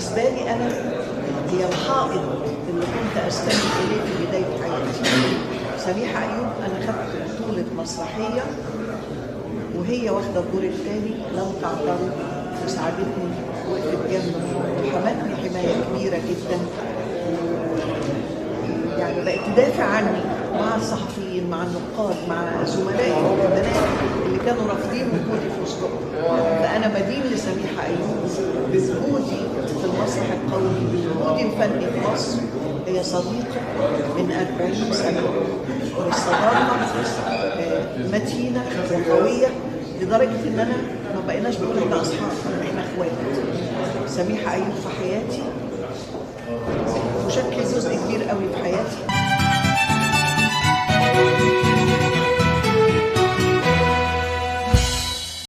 بالنسبة لي أنا هي الحائط اللي كنت أستند إليه في بداية حياتي. سميحة أيوب أنا خدت بطولة مسرحية وهي واخدة الدور الثاني، لم تعترض وساعدتني، وقفت جنبي وحمتني حماية كبيرة جدا، يعني بقت تدافع عني مع الصحفيين، مع النقاد، مع زملائي البنات اللي كانوا رافضين وجودي في وسطهم. فأنا بدين لسميحة أيوب بوجودي في المسرح القومي، بوجودي الفني في مصر. هي صديقة من 40 سنة، والصداقة متينة وقوية لدرجة إن أنا ما بقيناش بنقول إحنا أصحاب، إحنا إخوات. سميحة أيوب في حياتي